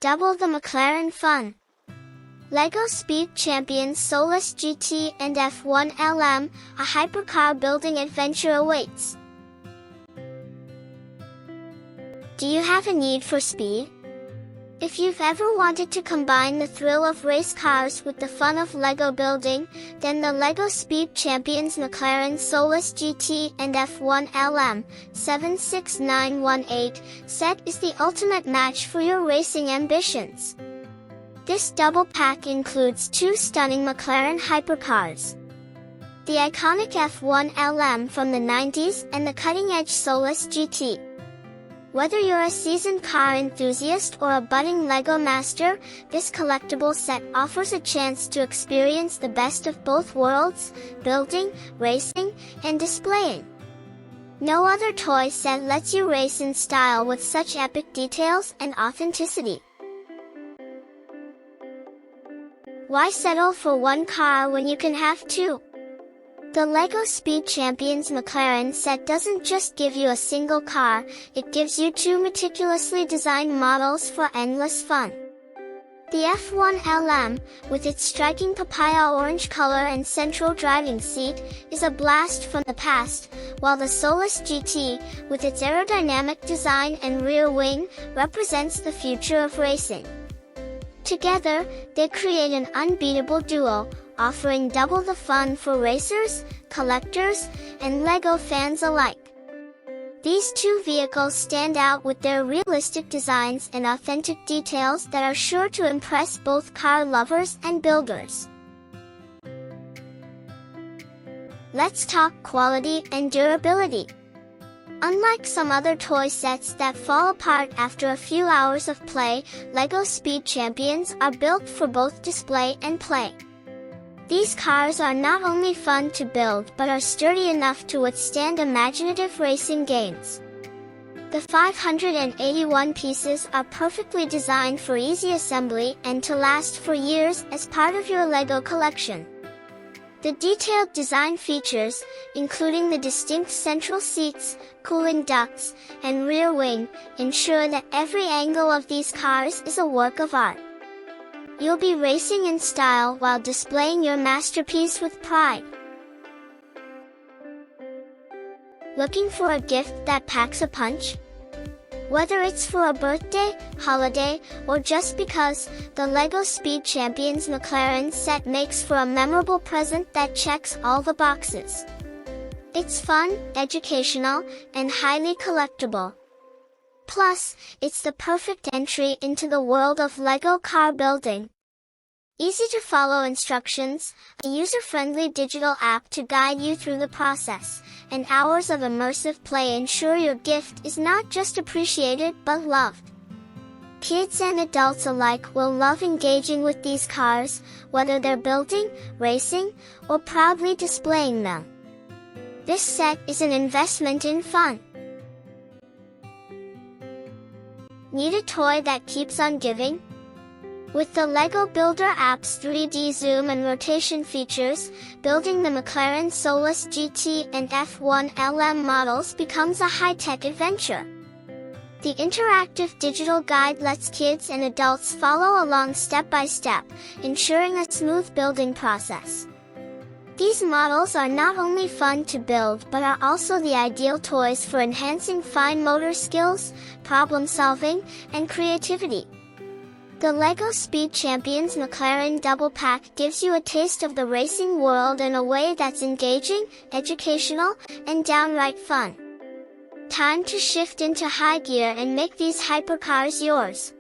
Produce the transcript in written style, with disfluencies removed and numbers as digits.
Double the McLaren fun. LEGO Speed Champions Solus GT and F1 LM, a hypercar building adventure awaits. Do you have a need for speed? If you've ever wanted to combine the thrill of race cars with the fun of LEGO building, then the LEGO Speed Champions McLaren Solus GT and F1 LM 76918 set is the ultimate match for your racing ambitions. This double pack includes two stunning McLaren hypercars, the iconic F1 LM from the 90s and the cutting-edge Solus GT. Whether you're a seasoned car enthusiast or a budding LEGO master, this collectible set offers a chance to experience the best of both worlds, building, racing, and displaying. No other toy set lets you race in style with such epic details and authenticity. Why settle for one car when you can have two? The LEGO Speed Champions McLaren set doesn't just give you a single car, it gives you two meticulously designed models for endless fun. The F1 LM, with its striking papaya orange color and central driving seat, is a blast from the past, while the Solus GT, with its aerodynamic design and rear wing, represents the future of racing. Together, they create an unbeatable duo, offering double the fun for racers, collectors, and LEGO fans alike. These two vehicles stand out with their realistic designs and authentic details that are sure to impress both car lovers and builders. Let's talk quality and durability. Unlike some other toy sets that fall apart after a few hours of play, LEGO Speed Champions are built for both display and play. These cars are not only fun to build but are sturdy enough to withstand imaginative racing games. The 581 pieces are perfectly designed for easy assembly and to last for years as part of your LEGO collection. The detailed design features, including the distinct central seats, cooling ducts, and rear wing, ensure that every angle of these cars is a work of art. You'll be racing in style while displaying your masterpiece with pride. Looking for a gift that packs a punch? Whether it's for a birthday, holiday, or just because, the LEGO Speed Champions McLaren set makes for a memorable present that checks all the boxes. It's fun, educational, and highly collectible. Plus, it's the perfect entry into the world of LEGO car building. Easy to follow instructions, a user-friendly digital app to guide you through the process, and hours of immersive play ensure your gift is not just appreciated but loved. Kids and adults alike will love engaging with these cars, whether they're building, racing, or proudly displaying them. This set is an investment in fun. Need a toy that keeps on giving? With the LEGO Builder app's 3D zoom and rotation features, building the McLaren Solus GT and F1 LM models becomes a high-tech adventure. The interactive digital guide lets kids and adults follow along step by step, ensuring a smooth building process. These models are not only fun to build but are also the ideal toys for enhancing fine motor skills, problem solving, and creativity. The LEGO Speed Champions McLaren Double Pack gives you a taste of the racing world in a way that's engaging, educational, and downright fun. Time to shift into high gear and make these hypercars yours.